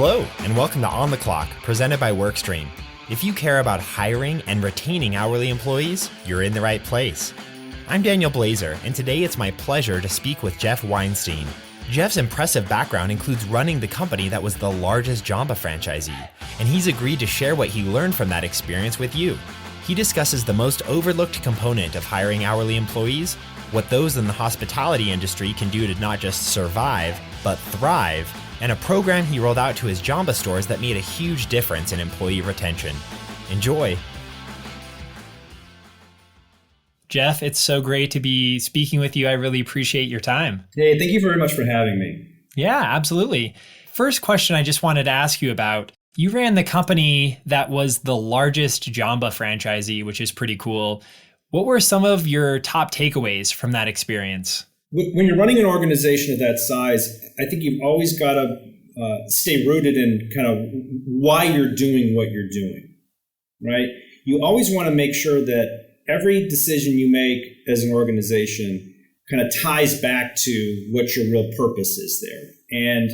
Hello, and welcome to On the Clock, presented by WorkStream. If you care about hiring and retaining hourly employees, you're in the right place. I'm Daniel Blazer, and today it's my pleasure to speak with Jeff Weinstein. Jeff's impressive background includes running the company that was the largest Jamba franchisee, and he's agreed to share what he learned from that experience with you. He discusses the most overlooked component of hiring hourly employees, what those in the hospitality industry can do to not just survive, but thrive, and a program he rolled out to his Jamba stores that made a huge difference in employee retention. Enjoy. Jeff, it's so great to be speaking with you. I really appreciate your time. Hey, thank you very much for having me. Yeah, absolutely. First question I just wanted to ask you about. You ran the company that was the largest Jamba franchisee, which is pretty cool. What were some of your top takeaways from that experience? When you're running an organization of that size, I think you've always got to stay rooted in kind of why you're doing what you're doing, right? You always want to make sure that every decision you make as an organization kind of ties back to what your real purpose is there. And,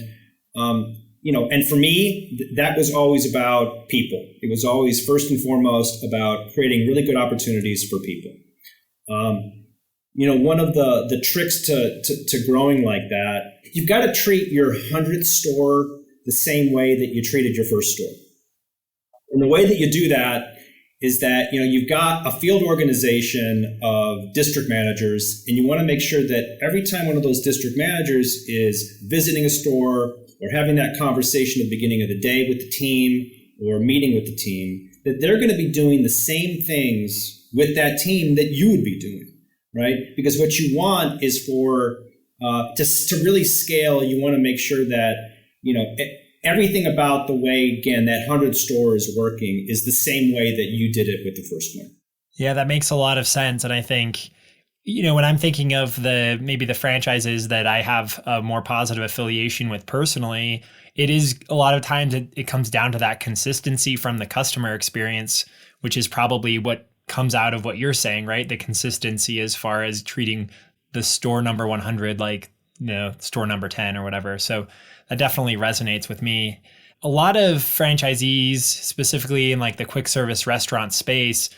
and for me, that was always about people. It was always first and foremost about creating really good opportunities for people. One of the tricks to growing like that, you've got to treat your 100th store the same way that you treated your first store. And the way that you do that is that, you've got a field organization of district managers, and you want to make sure that every time one of those district managers is visiting a store or having that conversation at the beginning of the day with the team or meeting with the team, that they're going to be doing the same things with that team that you would be doing. Right? Because what you want is for to really scale, you want to make sure that, everything about the way, again, that 100th store is working is the same way that you did it with the first one. Yeah, that makes a lot of sense. And I think, when I'm thinking of maybe the franchises that I have a more positive affiliation with personally, it is a lot of times it comes down to that consistency from the customer experience, which is probably what comes out of what you're saying, right? The consistency as far as treating the store number 100 like, store number 10 or whatever. So that definitely resonates with me. A lot of franchisees, specifically in like the quick service restaurant space,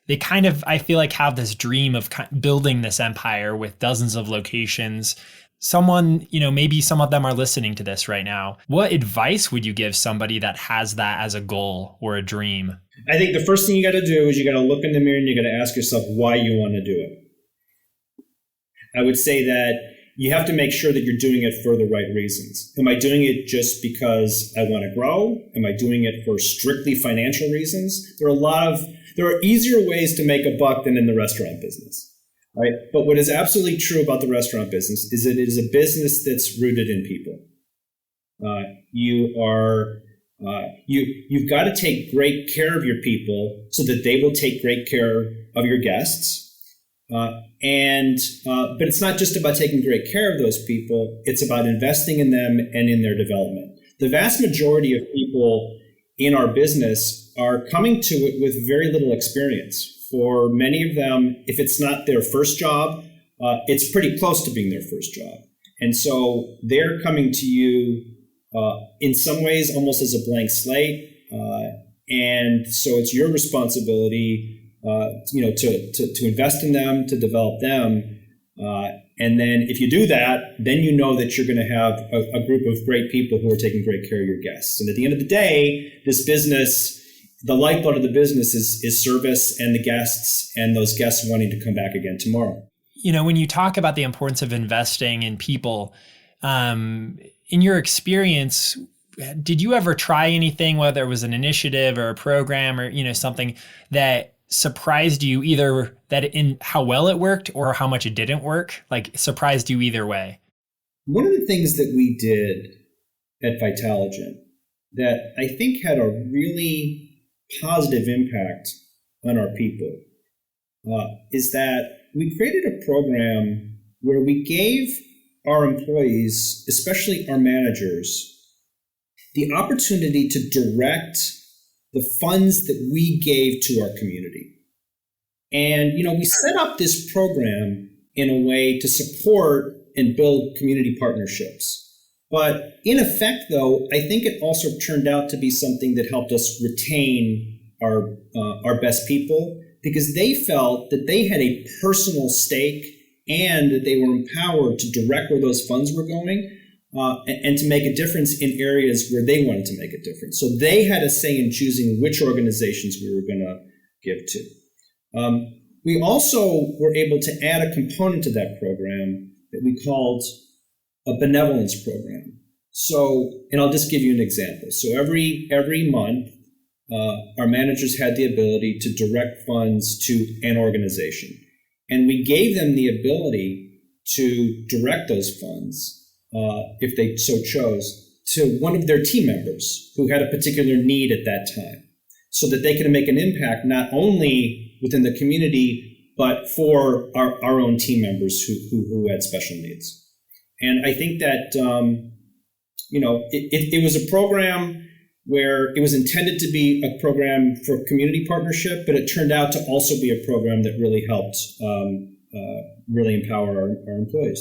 they kind of, I feel like, have this dream of building this empire with dozens of locations. Someone, maybe some of them are listening to this right now. What advice would you give somebody that has that as a goal or a dream? I think the first thing you got to do is you got to look in the mirror and you got to ask yourself why you want to do it. I would say that you have to make sure that you're doing it for the right reasons. Am I doing it just because I want to grow? Am I doing it for strictly financial reasons? There are easier ways to make a buck than in the restaurant business. Right? But what is absolutely true about the restaurant business is that it is a business that's rooted in people. You've got to take great care of your people so that they will take great care of your guests. But it's not just about taking great care of those people. It's about investing in them and in their development. The vast majority of people in our business are coming to it with very little experience. For many of them, if it's not their first job, it's pretty close to being their first job. And so they're coming to you in some ways almost as a blank slate. And so it's your responsibility, to invest in them, to develop them. And then if you do that, then you know that you're going to have a group of great people who are taking great care of your guests. And at the end of the day, this business, the lifeblood of the business is service and the guests and those guests wanting to come back again tomorrow. When you talk about the importance of investing in people, in your experience, did you ever try anything, whether it was an initiative or a program or, something that surprised you, either that in how well it worked or how much it didn't work, like surprised you either way? One of the things that we did at Vitalogen that I think had a really positive impact on our people is that we created a program where we gave our employees, especially our managers, the opportunity to direct the funds that we gave to our community. And, we set up this program in a way to support and build community partnerships. But in effect, though, I think it also turned out to be something that helped us retain our best people, because they felt that they had a personal stake and that they were empowered to direct where those funds were going, and to make a difference in areas where they wanted to make a difference. So they had a say in choosing which organizations we were going to give to. We also were able to add a component to that program that we called a benevolence program. So, and I'll just give you an example. So every month, our managers had the ability to direct funds to an organization. And we gave them the ability to direct those funds, if they so chose, to one of their team members who had a particular need at that time, so that they could make an impact not only within the community, but for our own team members who had special needs. And I think that, it was a program where it was intended to be a program for community partnership, but it turned out to also be a program that really helped really empower our employees.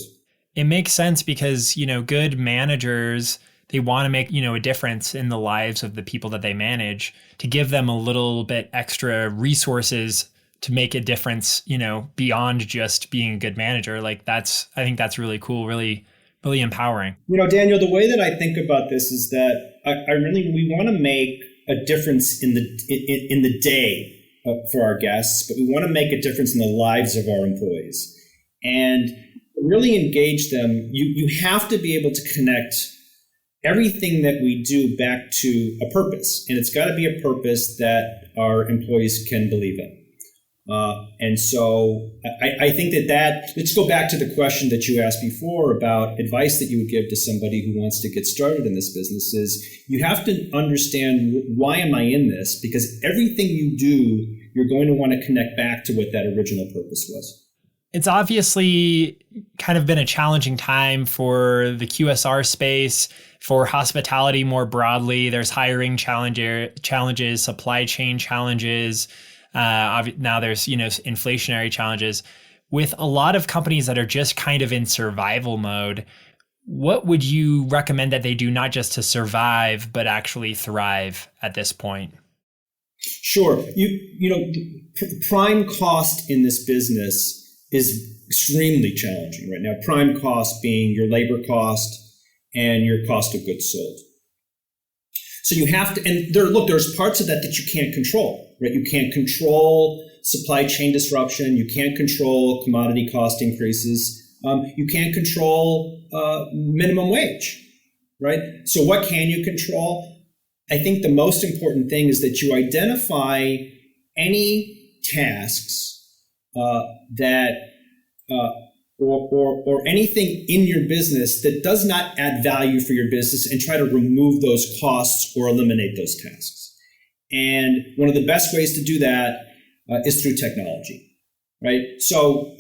It makes sense because, good managers, they want to make, a difference in the lives of the people that they manage, to give them a little bit extra resources to make a difference, beyond just being a good manager. I think that's really cool, really, really empowering. Daniel, the way that I think about this is that we want to make a difference in the day for our guests, but we want to make a difference in the lives of our employees. And really engage them, you have to be able to connect everything that we do back to a purpose. And it's got to be a purpose that our employees can believe in. And so I think that let's go back to the question that you asked before about advice that you would give to somebody who wants to get started in this business is you have to understand, why am I in this? Because everything you do, you're going to want to connect back to what that original purpose was. It's obviously kind of been a challenging time for the QSR space, for hospitality more broadly. There's hiring challenges, supply chain challenges. Now there's, inflationary challenges. With a lot of companies that are just kind of in survival mode, what would you recommend that they do, not just to survive, but actually thrive at this point? Sure. Prime cost in this business is extremely challenging right now. Prime cost being your labor cost and your cost of goods sold. So you have to, and there's parts of that you can't control, right? You can't control supply chain disruption. You can't control commodity cost increases. You can't control minimum wage, right? So what can you control? I think the most important thing is that you identify any tasks or anything in your business that does not add value for your business, and try to remove those costs or eliminate those tasks. And one of the best ways to do that is through technology, right? So,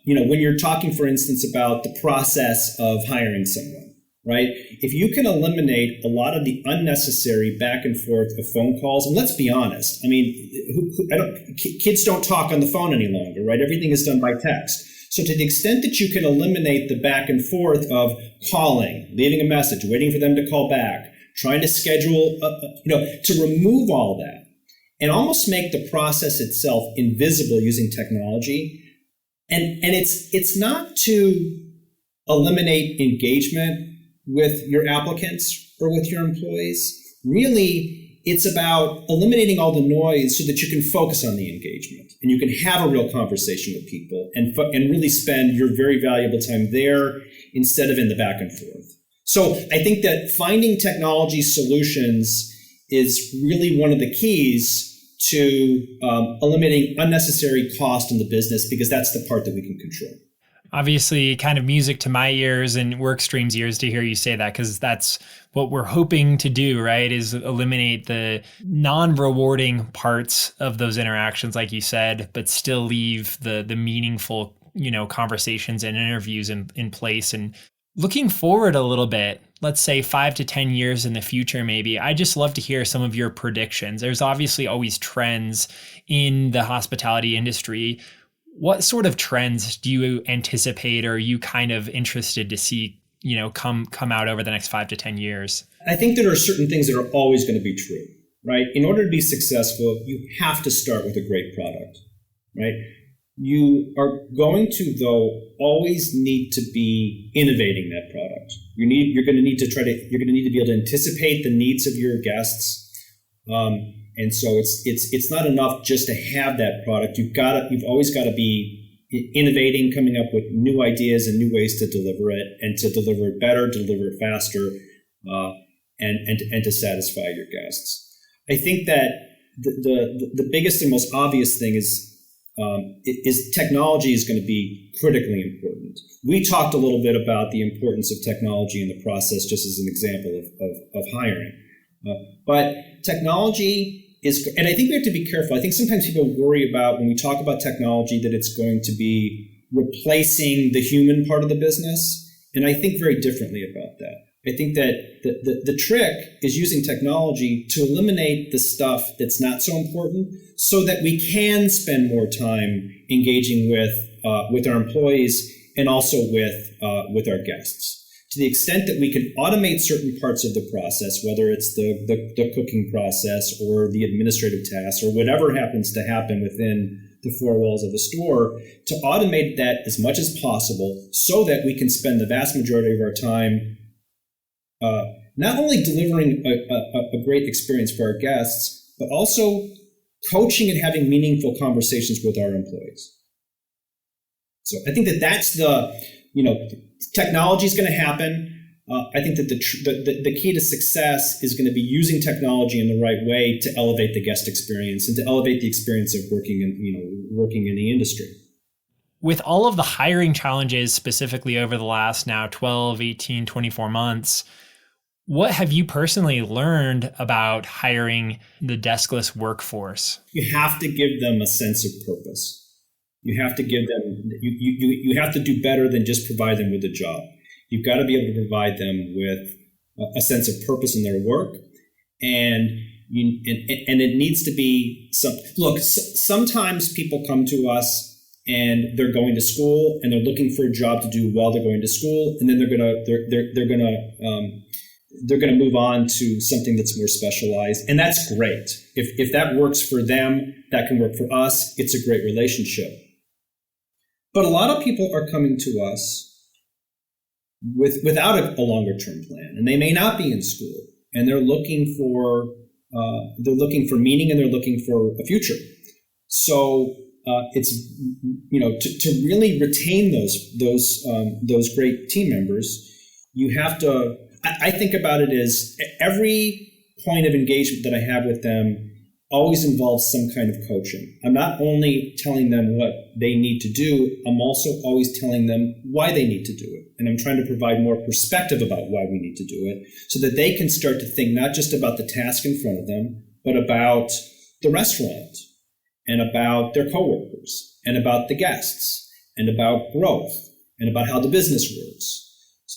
when you're talking, for instance, about the process of hiring someone, right? If you can eliminate a lot of the unnecessary back and forth of phone calls, and let's be honest, kids don't talk on the phone any longer, right? Everything is done by text. So to the extent that you can eliminate the back and forth of calling, leaving a message, waiting for them to call back, trying to schedule, to remove all that and almost make the process itself invisible using technology. And it's not to eliminate engagement with your applicants or with your employees. Really, it's about eliminating all the noise so that you can focus on the engagement and you can have a real conversation with people and really spend your very valuable time there instead of in the back and forth. So I think that finding technology solutions is really one of the keys to eliminating unnecessary cost in the business, because that's the part that we can control. Obviously, kind of music to my ears and Workstream's ears to hear you say that, because that's what we're hoping to do, right? Is eliminate the non-rewarding parts of those interactions, like you said, but still leave the meaningful, conversations and interviews in place. And looking forward a little bit, let's say 5 to 10 years in the future, maybe, I just love to hear some of your predictions. There's obviously always trends in the hospitality industry. What sort of trends do you anticipate, or are you kind of interested to see, come out over the next 5 to 10 years? I think there are certain things that are always going to be true, right? In order to be successful, you have to start with a great product, right? You are going to, though, always need to be innovating that product. You're going to need to be able to anticipate the needs of your guests. And so it's not enough just to have that product. You've always got to be innovating, coming up with new ideas and new ways to deliver it, and to deliver it better, deliver it faster, and to satisfy your guests. I think that the biggest and most obvious thing is technology is going to be critically important. We talked a little bit about the importance of technology in the process, just as an example of hiring. But technology is, and I think we have to be careful. I think sometimes people worry about, when we talk about technology, that it's going to be replacing the human part of the business. And I think very differently about that. I think that the trick is using technology to eliminate the stuff that's not so important, so that we can spend more time engaging with our employees and also with our guests. To the extent that we can automate certain parts of the process, whether it's the cooking process or the administrative tasks or whatever happens to happen within the four walls of a store, to automate that as much as possible so that we can spend the vast majority of our time not only delivering a great experience for our guests, but also coaching and having meaningful conversations with our employees. So I think that's technology is going to happen. I think that the key to success is going to be using technology in the right way to elevate the guest experience and to elevate the experience of working in the industry. With all of the hiring challenges, specifically over the last now 12, 18, 24 months, what have you personally learned about hiring the deskless workforce? You have to give them a sense of purpose. You have to give them, you have to do better than just provide them with a job. You've got to be able to provide them with a sense of purpose in their work. And it needs to be sometimes people come to us and they're going to school and they're looking for a job to do while they're going to school. And then they're going to move on to something that's more specialized. And that's great. If that works for them, that can work for us. It's a great relationship. But a lot of people are coming to us without a longer term plan, and they may not be in school, and they're looking for meaning, and they're looking for a future. So it's to really retain those great team members, you have to. I think about it as every point of engagement that I have with them always involves some kind of coaching. I'm not only telling them what they need to do, I'm also always telling them why they need to do it. And I'm trying to provide more perspective about why we need to do it so that they can start to think not just about the task in front of them, but about the restaurant and about their coworkers and about the guests and about growth and about how the business works.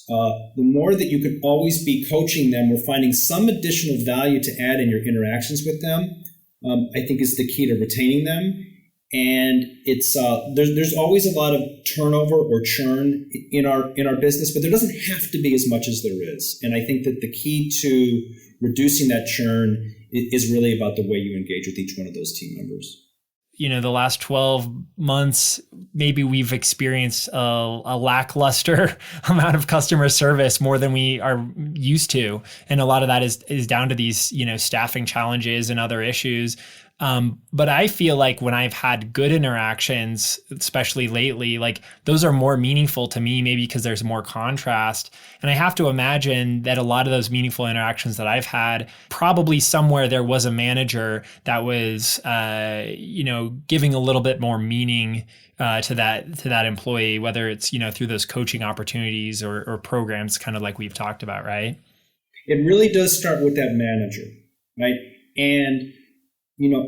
The more that you can always be coaching them or finding some additional value to add in your interactions with them, I think is the key to retaining them. And it's there's always a lot of turnover or churn in our business, but there doesn't have to be as much as there is. And I think that the key to reducing that churn is really about the way you engage with each one of those team members. The last 12 months, maybe we've experienced a lackluster amount of customer service more than we are used to. And a lot of that is down to these, staffing challenges and other issues. But I feel like when I've had good interactions, especially lately, like those are more meaningful to me, maybe because there's more contrast. And I have to imagine that a lot of those meaningful interactions that I've had, probably somewhere there was a manager that was, giving a little bit more meaning to that employee, whether it's, through those coaching opportunities or programs, kind of like we've talked about, right? It really does start with that manager, right? And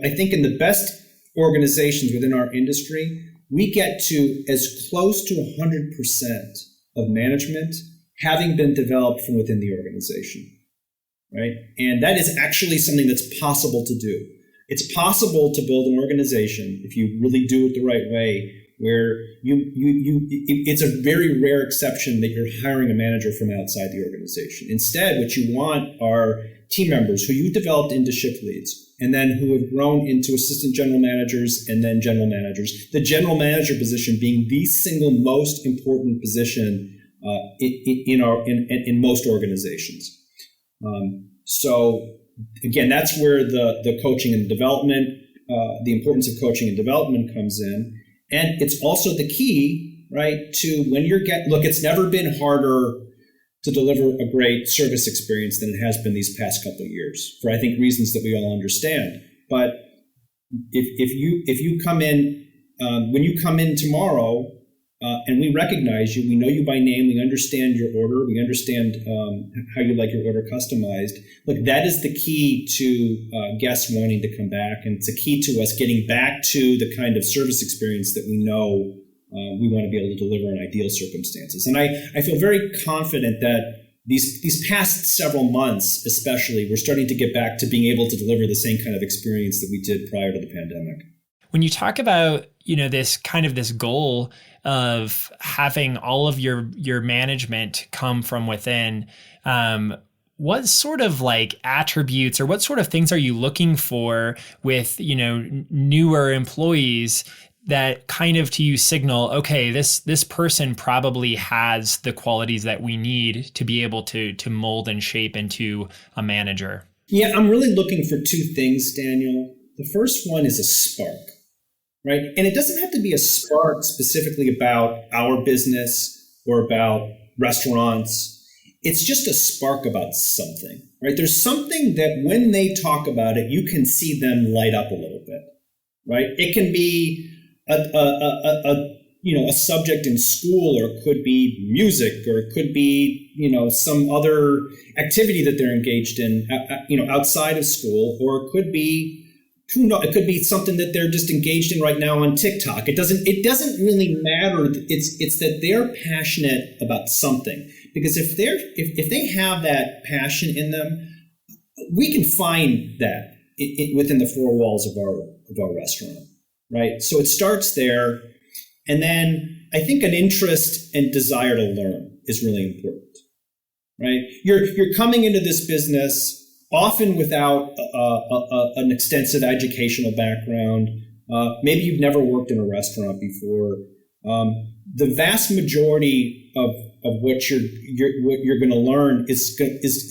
I think in the best organizations within our industry, we get to as close to 100% of management having been developed from within the organization, right? And that is actually something that's possible to do. It's possible to build an organization, if you really do it the right way, where it's a very rare exception that you're hiring a manager from outside the organization. Instead, what you want are team members who you developed into shift leads and then who have grown into assistant general managers and then general managers. The general manager position being the single most important position in most organizations. So again, that's where the coaching and development, the importance of coaching and development comes in. And it's also the key, right, to when look, it's never been harder to deliver a great service experience than it has been these past couple of years, for I think reasons that we all understand. But if you come in, when you come in tomorrow, and we recognize you, we know you by name, we understand your order, we understand how you like your order customized. Look, that is the key to guests wanting to come back, and it's a key to us getting back to the kind of service experience that we know we want to be able to deliver in ideal circumstances. And I feel very confident that these past several months, especially, we're starting to get back to being able to deliver the same kind of experience that we did prior to the pandemic. When you talk about, this goal of having all of your management come from within, what sort of attributes or what sort of things are you looking for with, newer employees that kind of to you signal, okay, this person probably has the qualities that we need to be able to mold and shape into a manager? Yeah, I'm really looking for two things, Daniel. The first one is a spark. Right? And it doesn't have to be a spark specifically about our business or about restaurants. It's just a spark about something, right? There's something that when they talk about it, you can see them light up a little bit, right? It can be a subject in school, or it could be music, or it could be, some other activity that they're engaged in, outside of school, or it could be it could be something that they're just engaged in right now on TikTok. It doesn't really matter. It's that they're passionate about something. Because if they have that passion in them, we can find that within the four walls of our restaurant, right? So it starts there, and then I think an interest and desire to learn is really important, right? You're coming into this business often without an extensive educational background. Maybe you've never worked in a restaurant before. The vast majority of what you're going to learn is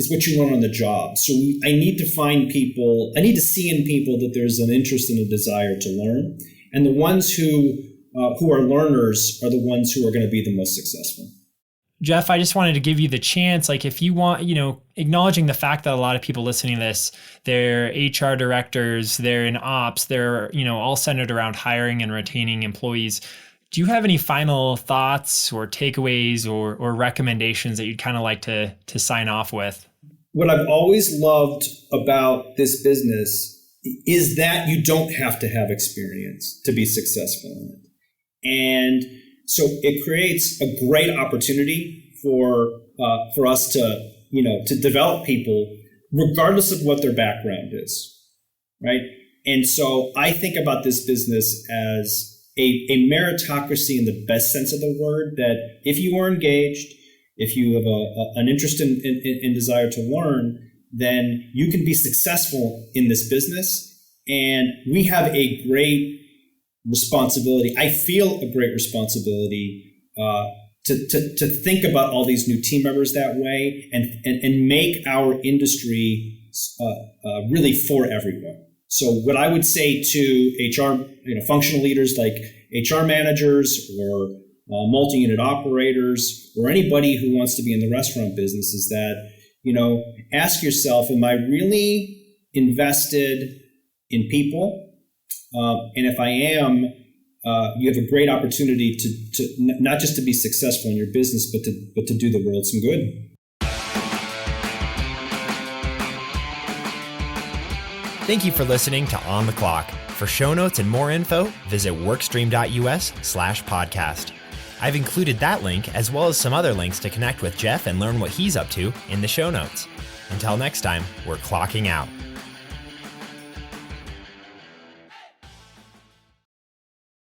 what you learn on the job. So I need to see in people that there's an interest and a desire to learn. And the ones who are learners are the ones who are going to be the most successful. Jeff, I just wanted to give you the chance, if you want, acknowledging the fact that a lot of people listening to this, they're HR directors, they're in ops, they're, all centered around hiring and retaining employees. Do you have any final thoughts or takeaways or recommendations that you'd kind of like to sign off with? What I've always loved about this business is that you don't have to have experience to be successful in it. And so it creates a great opportunity for us to develop people regardless of what their background is, right? And so I think about this business as a meritocracy in the best sense of the word, that if you are engaged, if you have an interest in desire to learn, then you can be successful in this business. And we have a great responsibility. I feel a great responsibility to think about all these new team members that way and make our industry really for everyone. So what I would say to HR, functional leaders like HR managers or multi-unit operators or anybody who wants to be in the restaurant business is that, ask yourself, am I really invested in people? And if I am, you have a great opportunity to not just to be successful in your business, but to do the world some good. Thank you for listening to On the Clock. For show notes and more info, visit workstream.us/podcast. I've included that link as well as some other links to connect with Jeff and learn what he's up to in the show notes. Until next time, we're clocking out.